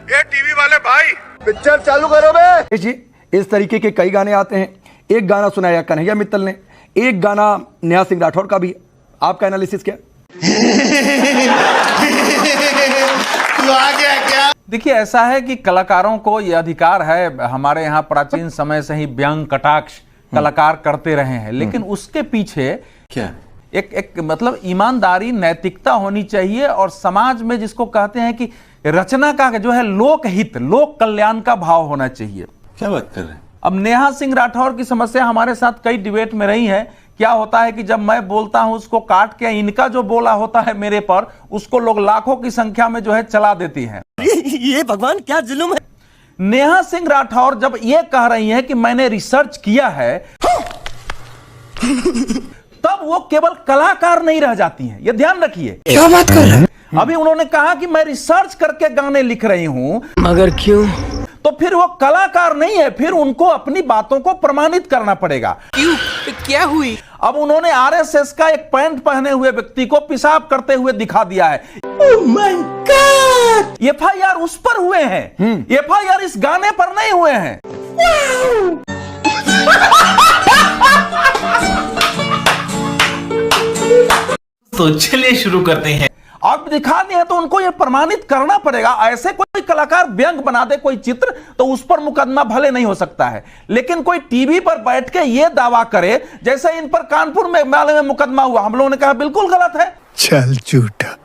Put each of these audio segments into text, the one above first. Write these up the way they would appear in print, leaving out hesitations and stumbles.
ये टीवी वाले भाई पिक्चर चालू करो बे। जी इस तरीके के कई गाने आते हैं। एक गाना सुनाया कन्हैया मित्तल ने, एक गाना नेहा सिंह राठौर का भी है। आपका एनालिसिस क्या? तू आ गया क्या? देखिए, ऐसा है कि कलाकारों को यह अधिकार है, हमारे यहाँ प्राचीन समय से ही व्यंग कटाक्ष कलाकार करते रहे हैं, लेकिन उसके पीछे क्या एक मतलब ईमानदारी, नैतिकता होनी चाहिए और समाज में जिसको कहते हैं कि रचना का जो है लोकहित, लोक कल्याण का भाव होना चाहिए। क्या बात कर रहे हैं? अब नेहा सिंह राठौर की समस्या हमारे साथ कई डिबेट में रही है। क्या होता है कि जब मैं बोलता हूं उसको काट के इनका जो बोला होता है मेरे पर, उसको लोग लाखों की संख्या में जो है चला देती हैं। ये भगवान क्या जुल्म है। नेहा सिंह राठौर जब ये कह रही हैं कि मैंने रिसर्च किया है, तब वो केवल कलाकार नहीं रह जाती हैं। ये ध्यान रखिए। क्या बात कर रहे हैं? अभी उन्होंने कहा कि मैं रिसर्च करके गाने लिख रही हूं, मगर क्यों? तो फिर वो कलाकार नहीं है, फिर उनको अपनी बातों को प्रमाणित करना पड़ेगा। क्यों? क्या हुई? अब उन्होंने आरएसएस का एक पैंट पहने हुए व्यक्ति को पेशाब करते हुए दिखा दिया है। Oh my God! एफआईआर उस पर हुए हैं, एफआईआर इस गाने पर नहीं हुए हैं। तो चलिए शुरू करते हैं। अब दिखा दिए तो उनको यह प्रमाणित करना पड़ेगा। ऐसे कोई कलाकार व्यंग बना दे कोई चित्र, तो उस पर मुकदमा भले नहीं हो सकता है, लेकिन कोई टीवी पर बैठ के यह दावा करे जैसे इन पर कानपुर में मामले में मुकदमा हुआ, हम लोगों ने कहा बिल्कुल गलत है। चल झूठा।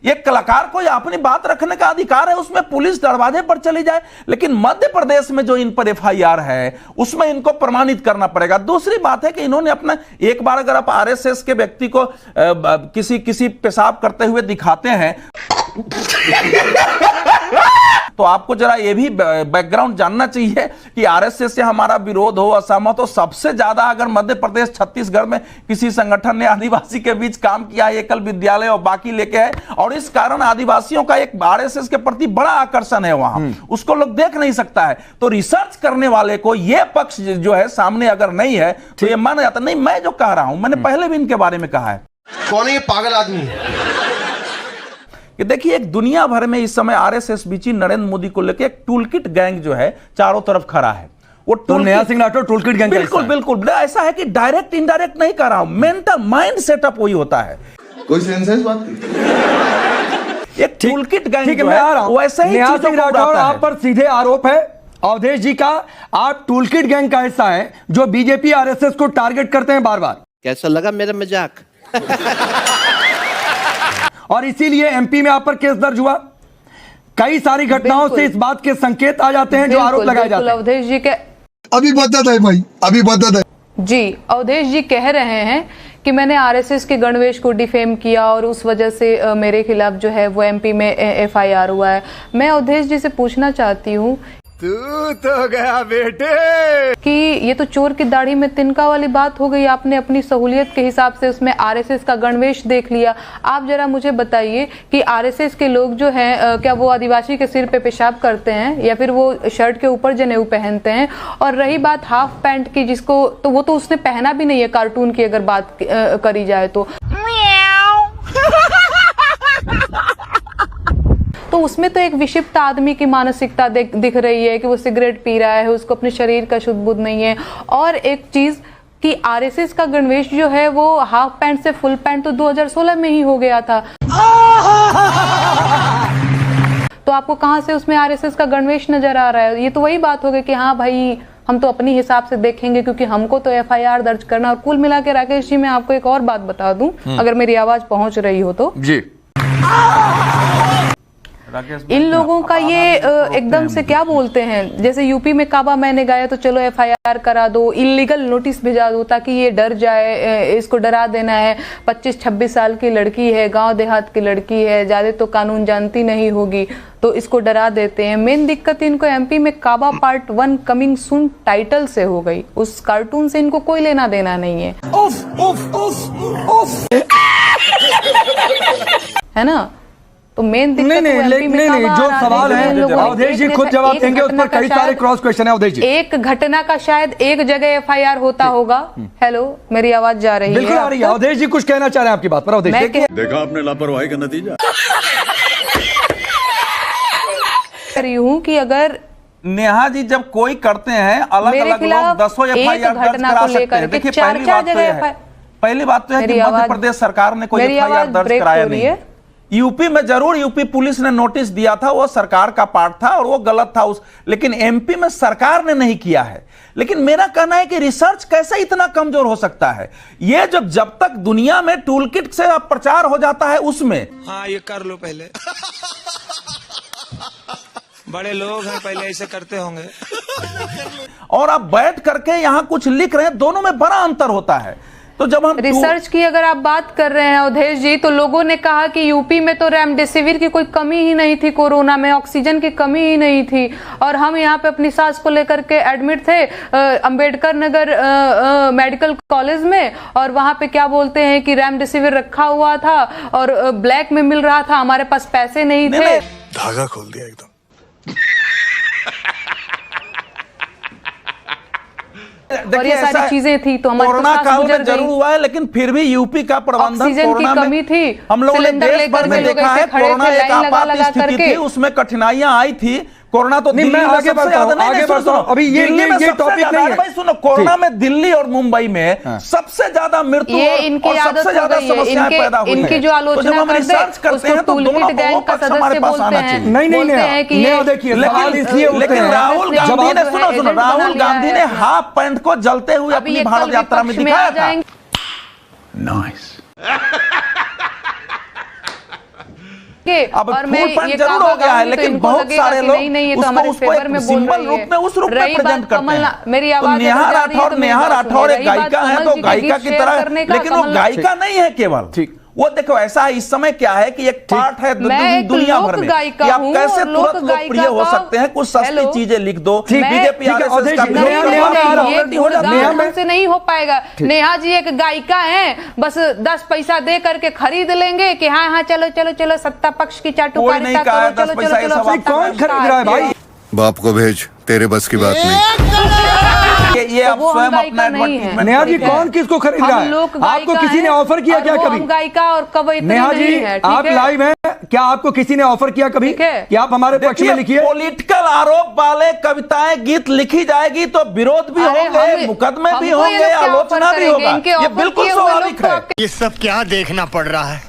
एक कलाकार को अपनी बात रखने का अधिकार है, उसमें पुलिस दरवाजे पर चली जाए, लेकिन मध्य प्रदेश में जो इन पर एफआईआर है उसमें इनको प्रमाणित करना पड़ेगा। दूसरी बात है कि इन्होंने अपना, एक बार अगर आप आरएसएस के व्यक्ति को किसी पेशाब करते हुए दिखाते हैं तो आपको जरा ये भी बैकग्राउंड जानना चाहिए कि आरएसएस से हमारा विरोध हो, असहमत हो, सबसे ज्यादा अगर मध्य प्रदेश छत्तीसगढ़ में किसी संगठन ने आदिवासी के बीच काम किया है, एकल विद्यालय और बाकी लेके है, और इस कारण आदिवासियों का एक आरएसएस के प्रति बड़ा आकर्षण है वहां, उसको लोग देख नहीं सकता है। तो रिसर्च करने वाले को यह पक्ष जो है सामने अगर नहीं है तो ये माना जाता नहीं। मैं जो कह रहा हूं, मैंने पहले भी इनके बारे में कहा है। कौन है ये पागल आदमी? कि देखिए, एक दुनिया भर में इस समय आरएसएस बीची नरेंद्र मोदी को लेकर एक टूलकिट गैंग जो है चारों तरफ खड़ा है। वो तो नेहा सिंह राठौर टूलकिट गैंग का बिल्कुल बिल्कुल ऐसा है कि डायरेक्ट इनडायरेक्ट नहीं कर रहा हूं, मेंटल माइंड सेटअप वही होता है। कोई सेंस है इस बात की? एक टूलकिट गैंग ठीक है, जो मैं आ है रहा हूं। वैसे ही नेहा चीजों सिंह को राठौर, उड़ाता है। आप पर सीधे आरोप है अवधेश जी का, आप टूलकिट गैंग का हिस्सा है जो बीजेपी आरएसएस को टारगेट करते हैं बार बार। कैसा लगा मेरा मजाक? और इसीलिए एमपी में आप पर केस दर्ज हुआ। कई सारी घटनाओं से इस बात के संकेत आ जाते हैं जो आरोप लगाए जाते हैं। अवधेश जी के अभी बता है भाई, अभी बता है जी, अवधेश जी कह रहे हैं कि मैंने आरएसएस के गणवेश को डिफेम किया और उस वजह से मेरे खिलाफ जो है वो एमपी में एफआईआर हुआ है। मैं अवधेश जी से पूछना चाहती हूँ, तू तो गया बेटे कि ये तो चोर की दाढ़ी में तिनका वाली बात हो गई। आपने अपनी सहूलियत के हिसाब से उसमें आरएसएस का गणवेश देख लिया। आप जरा मुझे बताइए कि आरएसएस के लोग जो हैं क्या वो आदिवासी के सिर पे पेशाब करते हैं या फिर वो शर्ट के ऊपर जनेऊ पहनते हैं? और रही बात हाफ पैंट की, जिसको तो वो तो उसने पहना भी नहीं है, कार्टून की अगर बात करी जाए तो उसमें तो एक विक्षिप्त आदमी की मानसिकता दिख रही है कि वो सिगरेट पी रहा है, उसको अपने शरीर का शुद्ध बुद्ध नहीं है। और एक चीज कि आरएसएस का गणवेश जो है वो हाफ पैंट से फुल पैंट तो 2016 में ही हो गया था। तो आपको कहां से उसमें आरएसएस का गणवेश नजर आ रहा है? ये तो वही बात हो गई कि हाँ भाई हम तो अपनी हिसाब से देखेंगे क्योंकि हमको तो एफआईआर दर्ज करना। और कुल मिला के राकेश जी, मैं आपको एक और बात बता दूं, अगर मेरी आवाज पहुंच रही हो तो जी। इन लोगों का ये एकदम से क्या बोलते हैं, जैसे यूपी में काबा मैंने गाया तो चलो एफआईआर करा दो, इलीगल नोटिस भेजा दो ताकि ये डर जाए, इसको डरा देना है। 25-26 साल की लड़की है, गांव देहात की लड़की है, ज्यादा तो कानून जानती नहीं होगी, तो इसको डरा देते हैं। मेन दिक्कत इनको एमपी में काबा पार्ट 1 कमिंग सून टाइटल से हो गई। उस कार्टून से इनको कोई लेना देना नहीं है। है ना? तो मेन दिक्कत नहीं, जो सवाल है अवधेश जी खुद जवाब देंगे, उस पर कई सारे क्रॉस क्वेश्चन है अवधेश जी। एक घटना का शायद एक जगह एफआईआर होता होगा। हेलो, मेरी आवाज जा रही है? बिल्कुल आ रही है। अवधेश जी कुछ कहना चाह रहे हैं आपकी बात पर। अवधेश देखा आपने लापरवाही का नतीजा। रही हूँ कि अगर नेहा जी जब कोई करते हैं अलग मेरे अलग लोग खिलाफ 10 एफआईआर एक दर्ज घटना करा को सकते लेकर हैं। के देखिए चार पहली बात तो है कि मध्य प्रदेश सरकार ने कोई एफआईआर दर्ज कराया नहीं है। यूपी में जरूर यूपी पुलिस ने नोटिस दिया था, वो सरकार का पार्ट था और वो गलत था लेकिन एमपी में सरकार ने नहीं किया है। लेकिन मेरा कहना है कि रिसर्च कैसे इतना कमजोर हो सकता है? ये जब तक दुनिया में टूलकिट से प्रचार हो जाता है उसमें हाँ ये कर लो पहले बड़े लोग हैं पहले ऐसे करते होंगे और आप बैठ करके यहां कुछ लिख रहे हैं, दोनों में बड़ा अंतर होता है। तो जब हम रिसर्च की अगर आप बात कर रहे हैं अवधेश जी, तो लोगों ने कहा कि यूपी में तो रेमडेसिविर की कोई कमी ही नहीं थी, कोरोना में ऑक्सीजन की कमी ही नहीं थी, और हम यहाँ पे अपनी सास को लेकर के एडमिट थे अंबेडकर नगर मेडिकल कॉलेज में, और वहां पे क्या बोलते हैं कि रेमडेसिविर रखा हुआ था और ब्लैक में मिल रहा था, हमारे पास पैसे नहीं थे। धागा खोल दिया एकदम। और ये सारी चीजें थी तो हमारे कोरोना पास काल गुजर में जरूर गई। हुआ है, लेकिन फिर भी यूपी का प्रबंधन ऑक्सीजन की कोरोना कमी में थी, हम लोगों ने सिलेंडर देश भर लेकर में के लोग देखा है। ऐसे खड़े कोरोना थे, एक लाइन लगा आपात लगा स्थिति करके। थी, उसमें कठिनाइयां आई थी। कोरोना तो नहीं, दिल्ली मैं में आगे सबसे बढ़ता ज्यादा हूं, आगे बढ़ता हूं। अभी ये टॉपिक नहीं है। भाई सुनो, कोरोना में दिल्ली और मुंबई में सबसे ज्यादा मृत्यु ये और इनकी आदत सबसे हो ज्यादा गई है। समस्याएं पैदा हुई इनकी हैं। जो तो जब आलोचना हम रिसर्च करते हैं तो दोनों गैंग का पक्ष हमारे सदस्य पास बोलते आना हैं। चाहिए। नहीं बोलते हैं कि ये देखिए सवाल इसलिए उठते लेकिन हैं। राहुल गांधी ने सुनो राहुल गांधी ने हाफ पैंट को जलते हुए अभी अपनी ये भारत कल यात्रा में विपक्ष दिखाया आ था। जाएंगे। अब और मैं फुल पैंट ये जरूर काबा हो गया है, गाऊंगी तो लेकिन इनको बहुत लगेगा सारे कि लोग नहीं ये तो हमारे उसको फेवर में बोल सिंबल रही रूप में उस रूप में रही प्रेजेंट बात करते कमल हैं। मेरी तो आवाज नेहा अगर जा रही है राठौर तो मेरी नेहा बात सुनिए। राठौर एक रही बात गायिका है कमल तो जी के गायिका गीत की शेयर तरह, करने का, लेकिन वो कमल- गायिका नहीं है केवल। ठीक। वो देखो ऐसा इस समय क्या है कि एक पार्ट है मैं एक दुनिया भर लोक में गायिका कि आप हूँ कैसे और लोक तुरंत लोकप्रिय हो गायिका सकते हैं। कुछ सस्ती हेलो। चीजें लिख दो, ठीक है, बीजेपी ठीक है, आरएसएस का अवधेश जी, विरोध नेहा, करो, नेहा, ऑलरेडी नेहा, हो जाता नेहा, है। हमसे नहीं हो पाएगा। नेहा जी एक गायिका हैं, बस 10 पैसा दे करके खरीद लेंगे कि हाँ हाँ चलो चलो चलो सत्ता पक्ष की कोई नहीं चाटुकारिता कहा है करो, 10 चलो पैसा चलो ये चलो सब सत्ता कौन पक्ष खरीद रहा है का भाई? बाप को भेज, तेरे बस की बात नहीं। ये तो आप वो हम स्वयं गायिका अपना नहीं है। एडवर्टीजमेंट नेहा जी ठीक है। कौन किसको खरीद हम रहा है? लोग आपको गायिका किसी ने हैं ऑफर किया और क्या वो कभी? हम गायिका और कवयित्री नेहा जी नहीं है, ठीक आप है? लाइव हैं, क्या आपको किसी ने ऑफर किया कभी ठीक है। कि आप हमारे पक्ष में लिखिए? पॉलिटिकल आरोप वाले कविताएं गीत लिखी जाएगी तो विरोध भी अरे होंगे, हम- मुकदमे भी हमको ये होंगे, लोग क्या आलोचना ऑफर भी करेंगे? होगा। इनके ये ऑफर बिल्कुल किए हुए लोग स्वाभाविक तो है। आपके ये सब क्या देखना पड़ रहा है?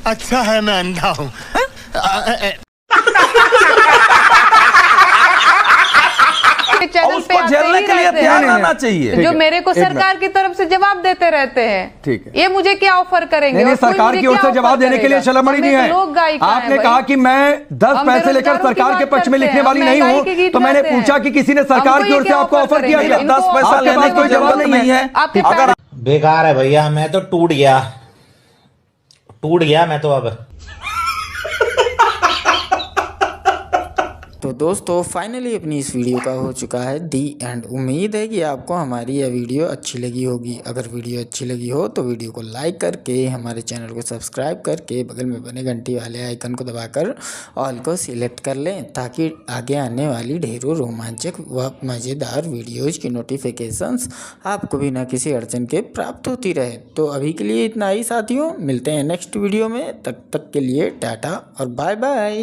अच्छा है मैं अंधा हूँ। चैनल और पे उसको आते झेलने ही के लिए रहते ध्यान हैं। आना चाहिए। ठीक जो है, मेरे को एक मिनट। सरकार की तरफ से जवाब देते रहते हैं। ठीक है। ये मुझे क्या ऑफर करेंगे? नहीं, और कोई सरकार मुझे की ओर क्या से ऑफर जवाब देने के लिए करेगा? शर्म हम नहीं एक है। लोक गायिका हैं आपने भाई। कहा कि मैं 10 हम पैसे लेकर बेरोजगारों की सरकार के बात पक्ष में करते लिखने हैं, वाली हम नहीं महंगाई हूँ, के गीत तो मैंने गाते हैं। पूछा कि किसी ने सरकार हमको की ये ओर से क्या आपको ऑफर ऑफर किया करेंगे? क्या? 10 पैसा आपके लेने पास की कोई जरूरत जवाब नहीं है। आपके अगर बेकार है भैया, मैं तो टूट गया मैं तो अब। तो दोस्तों फाइनली अपनी इस वीडियो का हो चुका है दी एंड। उम्मीद है कि आपको हमारी यह वीडियो अच्छी लगी होगी। अगर वीडियो अच्छी लगी हो तो वीडियो को लाइक करके हमारे चैनल को सब्सक्राइब करके बगल में बने घंटी वाले आइकन को दबाकर ऑल को सिलेक्ट कर लें, ताकि आगे आने वाली ढेरों रोमांचक व मज़ेदार वीडियोज़ की नोटिफिकेशंस आपको भी ना किसी अड़चन के प्राप्त होती रहे। तो अभी के लिए इतना ही साथियों, मिलते हैं नेक्स्ट वीडियो में। तब तक के लिए टाटा और बाय बाय।